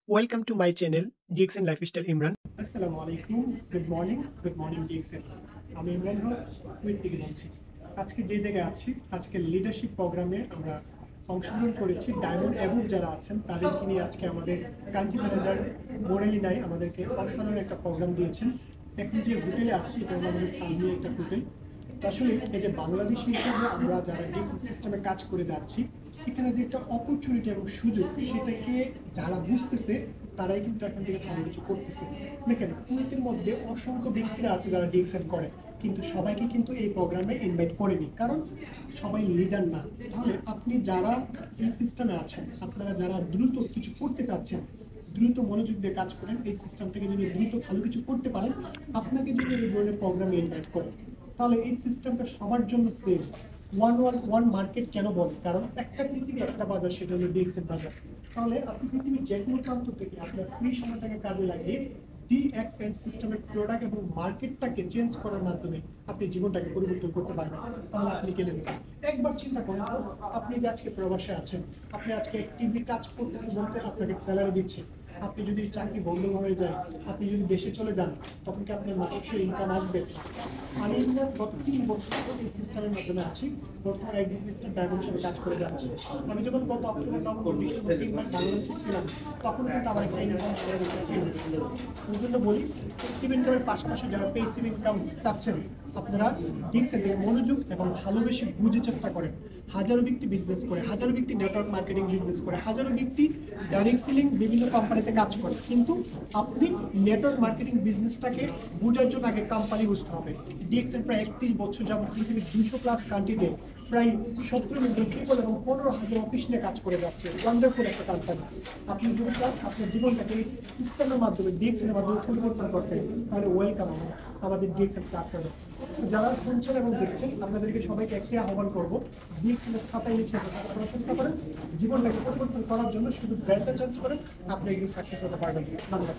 Welcome to my channel DXN Lifestyle Imran. আসসালামু আলাইকুম, good morning DXN। আমি ইমরান হক Kuwait থেকে বলছি। আজকে যে জায়গায় আছি, আজকে লিডারশিপ প্রোগ্রামে আমরা অংশগ্রহণ করেছি। ডায়মন্ড অ্যাবভ যারা আছেন তাদেরকে নিয়ে আজকে আমাদের কান্ট্রি ম্যানেজার মোরালি নাই আমাদেরকে অসাধারণ একটা প্রোগ্রাম দিয়েছেন। এখন যে হোটেলে আছি এটা হলো আমাদের সামনে একটা হোটেল। আসলে এই যে বাংলাদেশি হিসেবে আমরা যারা ডিএক্সএন সিস্টেমে কাজ করে যাচ্ছি, এখানে যে একটা অপরচুনিটি এবং সুযোগ সেটাকে যারা বুঝতেছে তারাই কিন্তু এখান থেকে ভালো কিছু করতেছে। দেখেন, কুয়েতের মধ্যে অসংখ্য ব্যক্তিরা আছে যারা ডিএক্সএন করে, কিন্তু সবাইকে কিন্তু এই প্রোগ্রামে ইনভাইট করেনি, কারণ সবাই লিডার না। তাহলে আপনি যারা এই সিস্টেমে আছেন, আপনারা যারা দ্রুত কিছু করতে চাচ্ছেন, দ্রুত মনোযোগ দিয়ে কাজ করেন, এই সিস্টেম থেকে যদি দ্রুত ভালো কিছু করতে পারেন, আপনাকে যদি এই ধরনের প্রোগ্রামে ইনভাইট করেন, তাহলে এই সিস্টেমটা সবার জন্য সেম। ওয়ান মার্কেট কেন বলে? কারণ একটা পৃথিবী একটা বাজার, সেটা হলো ডিএক্সএন বাজার। তাহলে আপনি পৃথিবীর যে কোনো প্রান্ত থেকে আপনার ফ্রি সময়টাকে কাজে লাগিয়ে ডিএক্সএন সিস্টেমের প্রোডাক্ট এবং মার্কেটটাকে চেঞ্জ করার মাধ্যমে আপনি জীবনটাকে পরিবর্তন করতে পারবেন। তাহলে আপনি কেন নেবেন? একবার চিন্তা করেন তো, আপনি যে আজকে প্রবাসে আছেন, আপনি আজকে অ্যাক্টিভলি কাজ করতেছেন বলতে আপনাকে স্যালারি দিচ্ছে। আপনি যদি চাকরি বন্ধ হয়ে যায়, আপনি যদি দেশে চলে যান, তখন কি আপনার মাসিক ইনকাম আসবে? আমি গত 3 বছর এই সিস্টেমের মাধ্যমে আছি, বর্তমানে এক্সিকিউটিভ ডায়মন্ড হিসেবে কাজ করে যাচ্ছি। আমি যখন গত অক্টোবর নভেম্বর ডিসেম্বর 3 মাস বাংলাদেশে ছিলাম, তখন কিন্তু আমার একটা ইনকাম ছিল। ওই জন্য বলি, অ্যাক্টিভ ইনকামের পাশাপাশি যারা পেসিভ ইনকাম চাচ্ছেন, আপনারা ডিএক্সএন থেকে মনোযোগ এবং ভালোবেসে বুঝে চেষ্টা করেন। হাজারো ব্যক্তি বিজনেস করে, হাজারো ব্যক্তি নেটওয়ার্ক মার্কেটিং বিজনেস করে, হাজারো ব্যক্তি ডাইরেক্ট সেলিং বিভিন্ন কোম্পানিতে কাজ করে, কিন্তু আপনি নেটওয়ার্ক মার্কেটিং বিজনেসটাকে বোঝার জন্য আগে কোম্পানি বুঝতে হবে। ডিএক্সএন প্রায় 31 বছর যাবত পৃথিবীর 200+ কান্ট্রিতে প্রায় 17 মিলিয়ন পিপল এবং 15,000 অফিস নিয়ে কাজ করে যাচ্ছে। ওয়ান্ডারফুল একটা কোম্পানি। আপনি যদি চান আপনার জীবনটাকে এই সিস্টেমের মাধ্যমে, ডিএক্সএন এর মাধ্যমে পরিবর্তন করতে, তাহলে ওয়েলকাম আমাদের ডিএক্সএন প্ল্যাটফর্মে। যারা শুনছেন এবং দেখছেন, আপনাদেরকে সবাইকে একটাই আহ্বান করবো, ডিএক্সএন খাতায় নিচে করার চেষ্টা করেন। জীবনটাকে পরিবর্তন করার জন্য শুধু ব্র্যান্ডটা চেঞ্জ করেন, আপনি এগিয়ে সাকসেস হতে পারবেন। ধন্যবাদ।